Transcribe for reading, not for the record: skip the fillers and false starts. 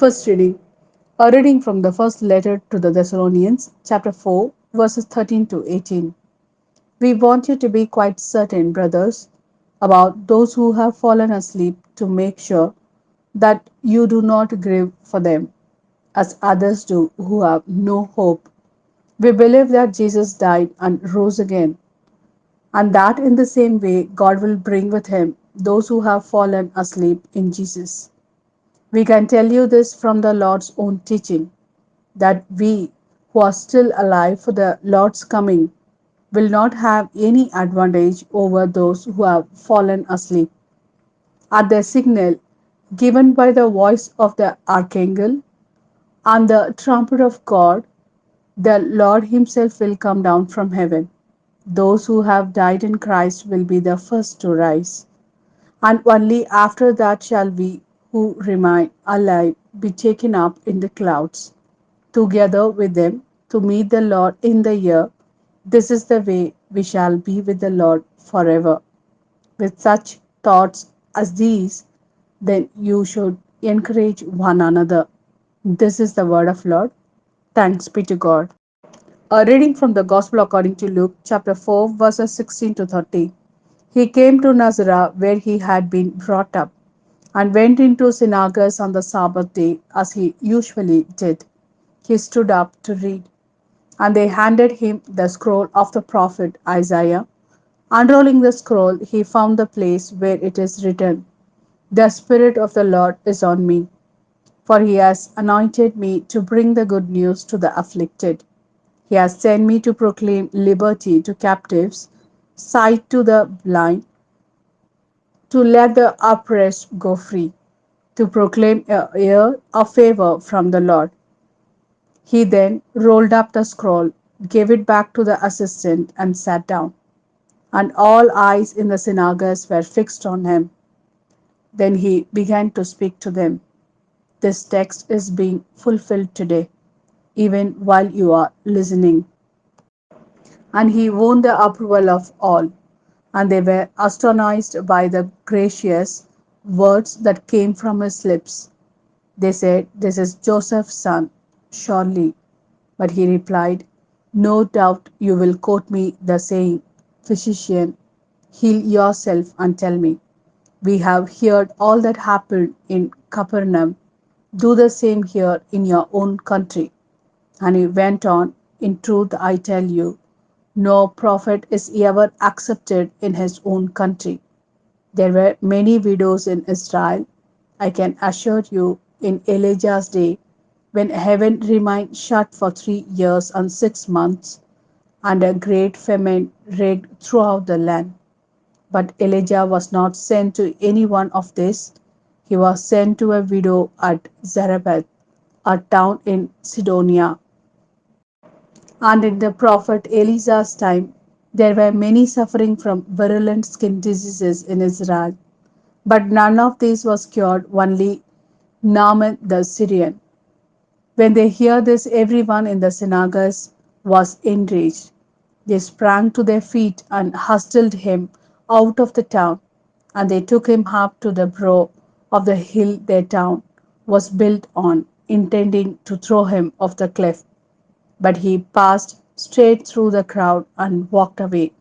First reading. A reading from the first letter to the Thessalonians, chapter 4, verses 13 to 18. We want you to be quite certain, brothers, about those who have fallen asleep, to make sure that you do not grieve for them, as others do who have no hope. We believe that Jesus died and rose again, and that in the same way God will bring with him those who have fallen asleep in Jesus. We can tell you this from the Lord's own teaching, that we who are still alive for the Lord's coming will not have any advantage over those who have fallen asleep. At the signal given by the voice of the archangel and the trumpet of God, the Lord Himself will come down from heaven. Those who have died in Christ will be the first to rise, and only after that shall we who remain alive be taken up in the clouds, together with them, to meet the Lord in the air. This is the way we shall be with the Lord forever. With such thoughts as these, then you should encourage one another. This is the word of Lord. Thanks be to God. A reading from the Gospel according to Luke, chapter 4, verses 16 to 30. He came to Nazareth, where he had been brought up, and went into synagogues on the Sabbath day, as he usually did. He stood up to read, and they handed him the scroll of the prophet Isaiah. Unrolling the scroll, he found the place where it is written, "The Spirit of the Lord is on me, for he has anointed me to bring the good news to the afflicted. He has sent me to proclaim liberty to captives, sight to the blind, to let the oppressed go free, to proclaim a year of favor from the Lord." He then rolled up the scroll, gave it back to the assistant, and sat down. And all eyes in the synagogues were fixed on him. Then he began to speak to them. This text is being fulfilled today, even while you are listening. And he won the approval of all, and they were astonished by the gracious words that came from his lips. They said, "This is Joseph's son, surely." But he replied, "No doubt you will quote me the saying, 'Physician, heal yourself and tell me.' We have heard all that happened in Capernaum. Do the same here in your own country." And he went on, "In truth, I tell you, no prophet is ever accepted in his own country. There were many widows in Israel, I can assure you, in Elijah's day, when heaven remained shut for 3 years and 6 months, and a great famine raged throughout the land. But Elijah was not sent to any one of these. He was sent to a widow at Zarephath, a town in Sidonia. And in the prophet Elisha's time, there were many suffering from virulent skin diseases in Israel. But none of these was cured, only Naaman the Syrian. When they heard this, everyone in the synagogues was enraged. They sprang to their feet and hustled him out of the town, and they took him up to the brow of the hill their town was built on, intending to throw him off the cliff. But he passed straight through the crowd and walked away,